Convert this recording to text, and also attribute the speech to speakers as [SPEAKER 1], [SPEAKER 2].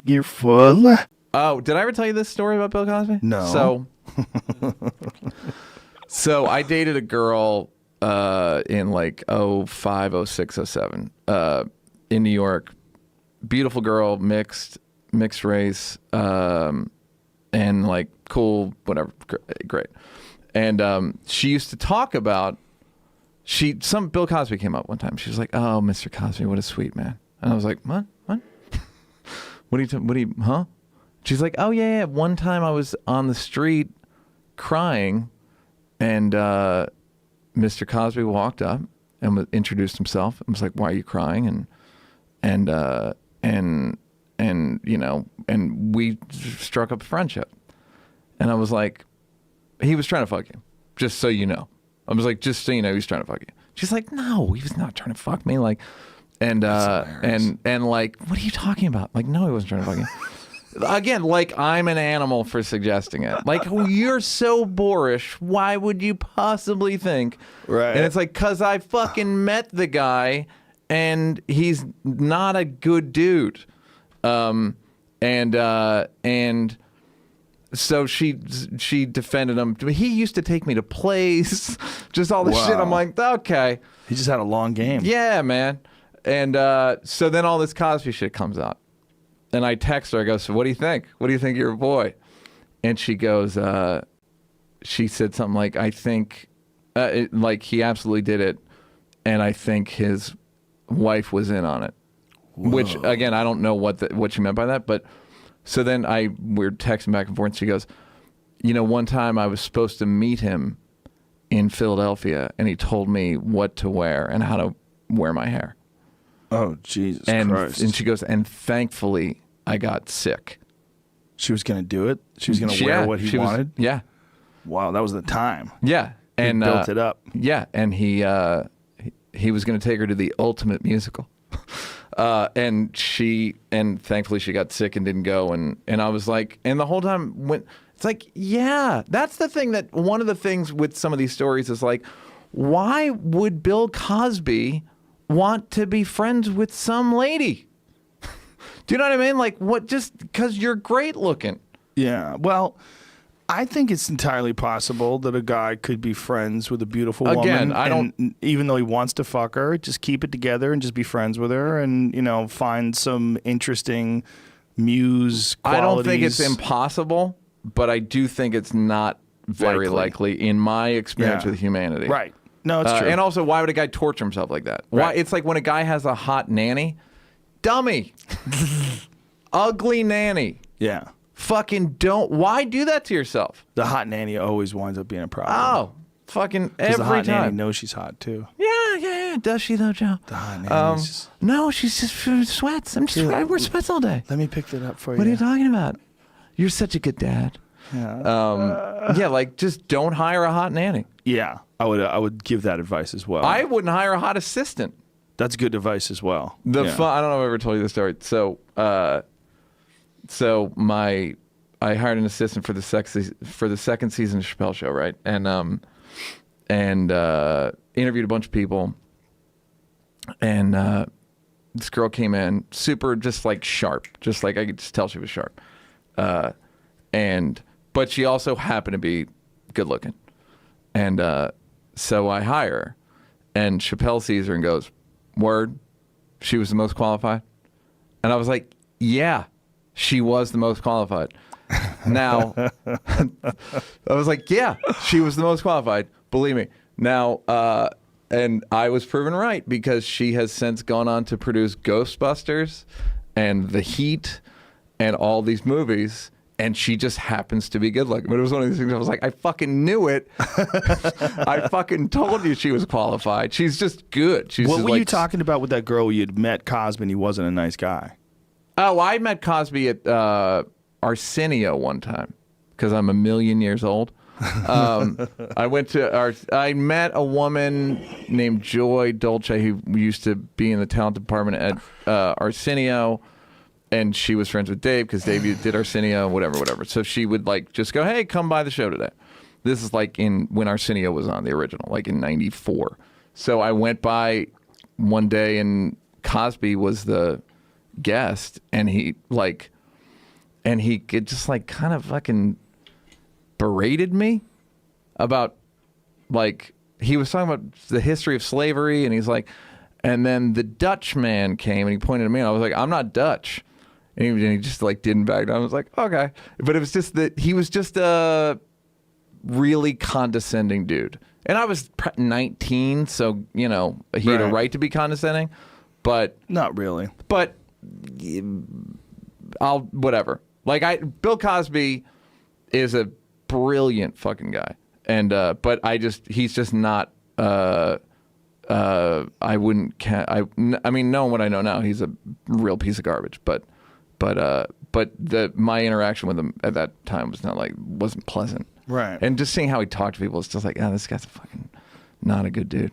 [SPEAKER 1] You're full.
[SPEAKER 2] Oh, did I ever tell you this story about Bill Cosby?
[SPEAKER 1] No.
[SPEAKER 2] So I dated a girl in like 05, 06, 07 in New York. Beautiful girl, mixed race, and like cool, whatever, great. And she used to talk about Bill Cosby came up one time. She was like, "Oh, Mr. Cosby, what a sweet man." And I was like, "What? What do you, huh?" She's like, "Oh yeah. One time I was on the street crying, and Mr. Cosby walked up and introduced himself and was like, 'Why are you crying?' And you know, and we struck up a friendship. And I was like, he was trying to fuck you, just so you know. I was like, just so you know, he's trying to fuck you. She's like, no, he was not trying to fuck me. Like, and like, what are you talking about? Like, no, he wasn't trying to fuck you. Again, like I'm an animal for suggesting it. Like, you're so boorish. Why would you possibly think?
[SPEAKER 1] Right.
[SPEAKER 2] And it's like, cause I fucking met the guy, and he's not a good dude. And so she defended him. He used to take me to plays, just all this shit. I'm like, okay.
[SPEAKER 1] He just had a long game.
[SPEAKER 2] Yeah, man. And so then all this Cosby shit comes out. And I text her, I go, so what do you think? What do you think of your boy? And she goes, she said something like, I think, like he absolutely did it. And I think his wife was in on it. Whoa. Which, again, I don't know what she meant by that. But so then we're texting back and forth. And she goes, you know, one time I was supposed to meet him in Philadelphia. And he told me what to wear and how to wear my hair.
[SPEAKER 1] Oh, Jesus Christ.
[SPEAKER 2] And she goes, and thankfully, I got sick.
[SPEAKER 1] She was going to do it? She was going to wear what he wanted?
[SPEAKER 2] Yeah.
[SPEAKER 1] Wow, that was the time.
[SPEAKER 2] Yeah. And
[SPEAKER 1] he built it up.
[SPEAKER 2] Yeah, and he was going to take her to the ultimate musical. And thankfully she got sick and didn't go. And I was like, and the whole time it's like, yeah, that's the thing that one of the things with some of these stories is like, why would Bill Cosby want to be friends with some lady? Do you know what I mean? Like, what? Just because you're great looking.
[SPEAKER 1] Yeah. Well, I think it's entirely possible that a guy could be friends with a beautiful woman. Again, even though he wants to fuck her, just keep it together and just be friends with her, and find some interesting muse qualities.
[SPEAKER 2] I don't think it's impossible, but I do think it's not very likely in my experience with humanity.
[SPEAKER 1] Right. No, it's true.
[SPEAKER 2] And also, why would a guy torture himself like that?
[SPEAKER 1] Right.
[SPEAKER 2] Why? It's like when a guy has a hot nanny. Dummy. Ugly nanny.
[SPEAKER 1] Yeah.
[SPEAKER 2] Fucking don't. Why do that to yourself?
[SPEAKER 1] The hot nanny always winds up being a problem.
[SPEAKER 2] Oh, fucking every
[SPEAKER 1] the hot
[SPEAKER 2] time.
[SPEAKER 1] nanny knows she's hot, too.
[SPEAKER 2] Yeah. Does she, though, Joe?
[SPEAKER 1] The hot nanny
[SPEAKER 2] no, she's just sweats. I wear sweats all day.
[SPEAKER 1] Let me pick that up for you.
[SPEAKER 2] What are you talking about? You're such a good dad.
[SPEAKER 1] Yeah.
[SPEAKER 2] Yeah, like, just don't hire a hot nanny.
[SPEAKER 1] Yeah. I would give that advice as well.
[SPEAKER 2] I wouldn't hire a hot assistant.
[SPEAKER 1] That's good advice as well.
[SPEAKER 2] I don't know if I've ever told you this story. So I hired an assistant for the second season of Chappelle Show, right? And interviewed a bunch of people. And this girl came in super, just like sharp, just like I could just tell she was sharp. But she also happened to be good looking. And so I hire her, and Chappelle sees her and goes, "Word, she was the most qualified?" And I was like, "Yeah, she was the most qualified." Now, I was like, "Yeah, she was the most qualified. Believe me." Now, and I was proven right, because she has since gone on to produce Ghostbusters and The Heat and all these movies. And she just happens to be good looking. But it was one of these things I was like, I fucking knew it. I fucking told you she was qualified. She's just good.
[SPEAKER 1] What were you talking about with that girl you'd met Cosby and he wasn't a nice guy?
[SPEAKER 2] Oh, I met Cosby at Arsenio one time because I'm a million years old. I met a woman named Joy Dolce who used to be in the talent department at Arsenio. And she was friends with Dave because Dave did Arsenio, whatever. So she would like just go, "Hey, come by the show today." This is like when Arsenio was on, the original, like in '94. So I went by one day and Cosby was the guest, and he just like kind of fucking berated me about, like, he was talking about the history of slavery, and he's like, and then the Dutch man came and he pointed at me, and I was like, I'm not Dutch. And he just like didn't back down. I was like, okay. But it was just that he was just a really condescending dude. And I was 19, so, you know, he had a right to be condescending, but...
[SPEAKER 1] Not really.
[SPEAKER 2] But whatever. Like, Bill Cosby is a brilliant fucking guy. And, but he's just not, I wouldn't, I mean, knowing what I know now, he's a real piece of garbage, but my interaction with him at that time wasn't pleasant.
[SPEAKER 1] Right.
[SPEAKER 2] And just seeing how he talked to people, it's just like, oh, this guy's fucking not a good dude.